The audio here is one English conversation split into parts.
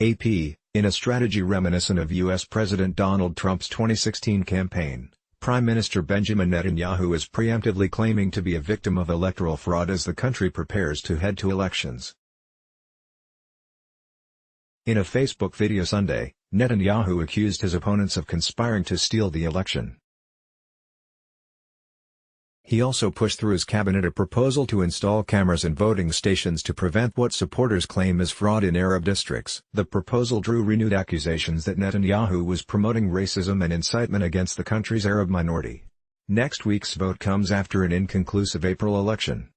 AP, in a strategy reminiscent of U.S. President Donald Trump's 2016 campaign, Prime Minister Benjamin Netanyahu is preemptively claiming to be a victim of electoral fraud as the country prepares to head to elections. In a Facebook video Sunday, Netanyahu accused his opponents of conspiring to steal the election. He also pushed through his cabinet a proposal to install cameras in voting stations to prevent what supporters claim is fraud in Arab districts. The proposal drew renewed accusations that Netanyahu was promoting racism and incitement against the country's Arab minority. Next week's vote comes after an inconclusive April election.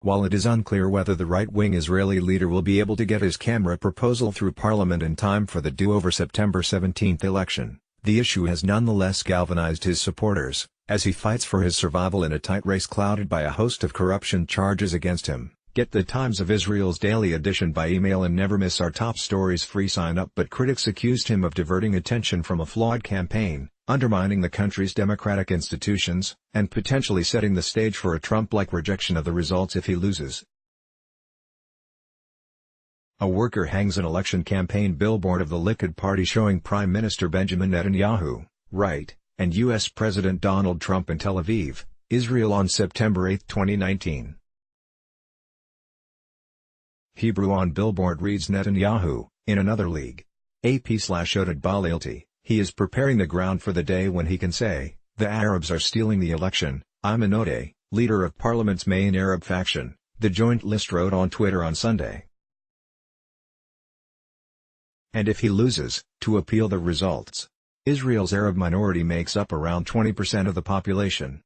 While it is unclear whether the right-wing Israeli leader will be able to get his camera proposal through parliament in time for the do-over September 17 election, the issue has nonetheless galvanized his supporters, as he fights for his survival in a tight race clouded by a host of corruption charges against him. Get the Times of Israel's daily edition by email and never miss our top stories free sign-up. But critics accused him of diverting attention from a flawed campaign, undermining the country's democratic institutions, and potentially setting the stage for a Trump-like rejection of the results if he loses. A worker hangs an election campaign billboard of the Likud party showing Prime Minister Benjamin Netanyahu, right, and U.S. President Donald Trump in Tel Aviv, Israel on September 8, 2019. Hebrew on billboard reads Netanyahu, in another league. AP/Oded Balalti, he is preparing the ground for the day when he can say, the Arabs are stealing the election. Ayman Odeh, leader of parliament's main Arab faction, the Joint List wrote on Twitter on Sunday. And if he loses, to appeal the results. Israel's Arab minority makes up around 20% of the population.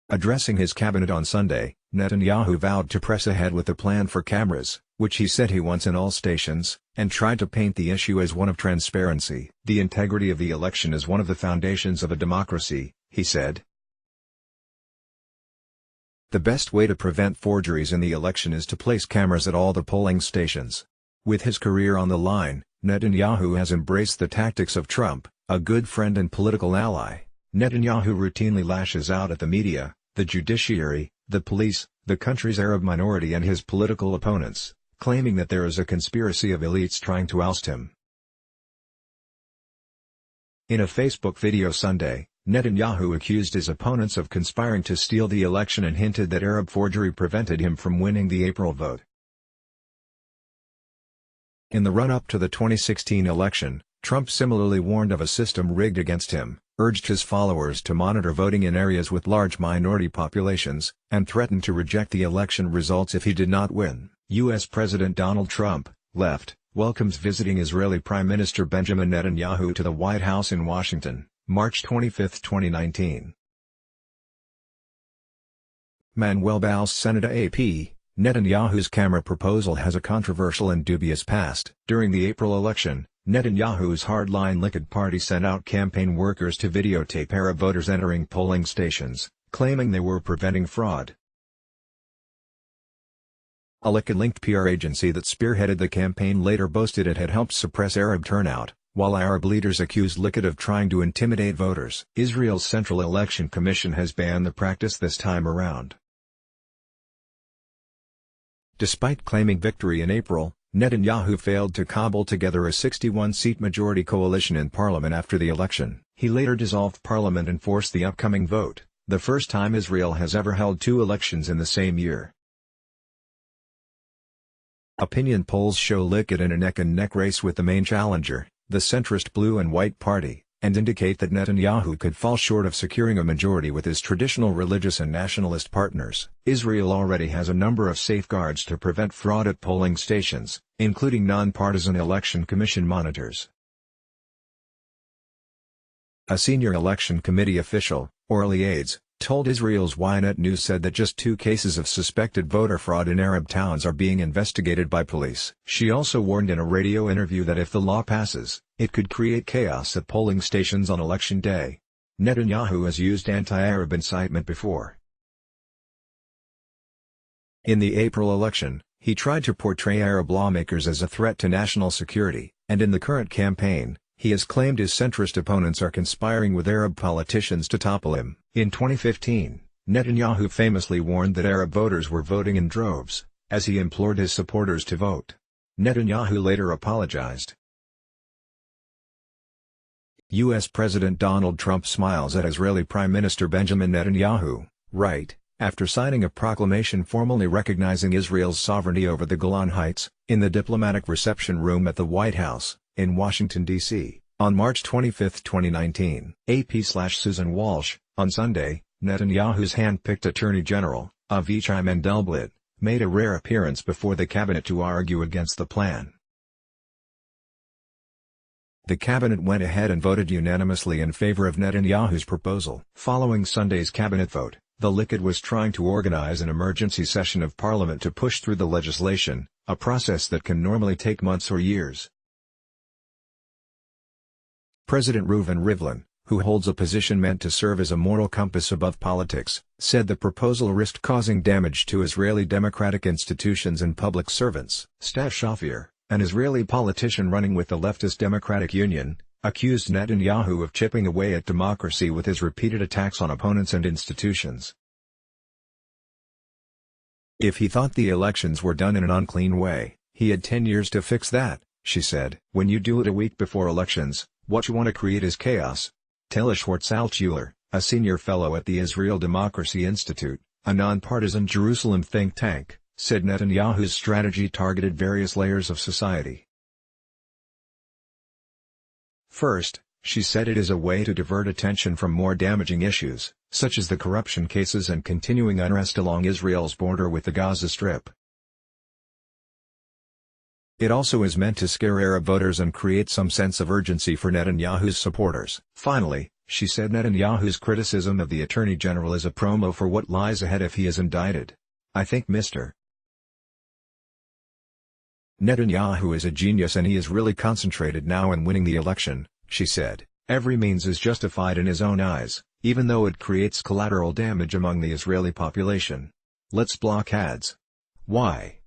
Addressing his cabinet on Sunday, Netanyahu vowed to press ahead with a plan for cameras, which he said he wants in all stations, and tried to paint the issue as one of transparency. The integrity of the election is one of the foundations of a democracy, he said. The best way to prevent forgeries in the election is to place cameras at all the polling stations. With his career on the line, Netanyahu has embraced the tactics of Trump, a good friend and political ally. Netanyahu routinely lashes out at the media, the judiciary, the police, the country's Arab minority and his political opponents, claiming that there is a conspiracy of elites trying to oust him. In a Facebook video Sunday, Netanyahu accused his opponents of conspiring to steal the election and hinted that Arab forgery prevented him from winning the April vote. In the run-up to the 2016 election, Trump similarly warned of a system rigged against him, urged his followers to monitor voting in areas with large minority populations, and threatened to reject the election results if he did not win. U.S. President Donald Trump, left, welcomes visiting Israeli Prime Minister Benjamin Netanyahu to the White House in Washington, March 25, 2019. Manuel Valls Senator AP, Netanyahu's camera proposal has a controversial and dubious past. During the April election, Netanyahu's hardline Likud party sent out campaign workers to videotape Arab voters entering polling stations, claiming they were preventing fraud. A Likud-linked PR agency that spearheaded the campaign later boasted it had helped suppress Arab turnout, while Arab leaders accused Likud of trying to intimidate voters. Israel's Central Election Commission has banned the practice this time around. Despite claiming victory in April, Netanyahu failed to cobble together a 61-seat majority coalition in parliament after the election. He later dissolved parliament and forced the upcoming vote, the first time Israel has ever held two elections in the same year. Opinion polls show Likud in a neck-and-neck race with the main challenger, the centrist Blue and White Party, and indicate that Netanyahu could fall short of securing a majority with his traditional religious and nationalist partners. Israel already has a number of safeguards to prevent fraud at polling stations, including non-partisan election commission monitors. A senior election committee official, Orly Aides, told Israel's Ynet News said that just 2 cases of suspected voter fraud in Arab towns are being investigated by police. She also warned in a radio interview that if the law passes, it could create chaos at polling stations on election day. Netanyahu has used anti-Arab incitement before. In the April election, he tried to portray Arab lawmakers as a threat to national security, and in the current campaign, he has claimed his centrist opponents are conspiring with Arab politicians to topple him. In 2015, Netanyahu famously warned that Arab voters were voting in droves, as he implored his supporters to vote. Netanyahu later apologized. U.S. President Donald Trump smiles at Israeli Prime Minister Benjamin Netanyahu, right, after signing a proclamation formally recognizing Israel's sovereignty over the Golan Heights, in the diplomatic reception room at the White House, in Washington, D.C., on March 25, 2019. AP/Susan Walsh, on Sunday, Netanyahu's hand-picked Attorney General, Avichai Mendelblit, made a rare appearance before the cabinet to argue against the plan. The cabinet went ahead and voted unanimously in favor of Netanyahu's proposal. Following Sunday's cabinet vote, the Likud was trying to organize an emergency session of parliament to push through the legislation, a process that can normally take months or years. President Reuven Rivlin, who holds a position meant to serve as a moral compass above politics, said the proposal risked causing damage to Israeli democratic institutions and public servants. Stav Shafir, an Israeli politician running with the leftist Democratic Union, accused Netanyahu of chipping away at democracy with his repeated attacks on opponents and institutions. If he thought the elections were done in an unclean way, he had 10 years to fix that, she said. When you do it a week before elections, what you want to create is chaos. Tela Schwartz-Altshuler, a senior fellow at the Israel Democracy Institute, a nonpartisan Jerusalem think tank, said Netanyahu's strategy targeted various layers of society. First, she said it is a way to divert attention from more damaging issues, such as the corruption cases and continuing unrest along Israel's border with the Gaza Strip. It also is meant to scare Arab voters and create some sense of urgency for Netanyahu's supporters. Finally, she said Netanyahu's criticism of the Attorney General is a promo for what lies ahead if he is indicted. I think Mr. Netanyahu is a genius and he is really concentrated now on winning the election, she said. Every means is justified in his own eyes, even though it creates collateral damage among the Israeli population. Let's block ads. Why?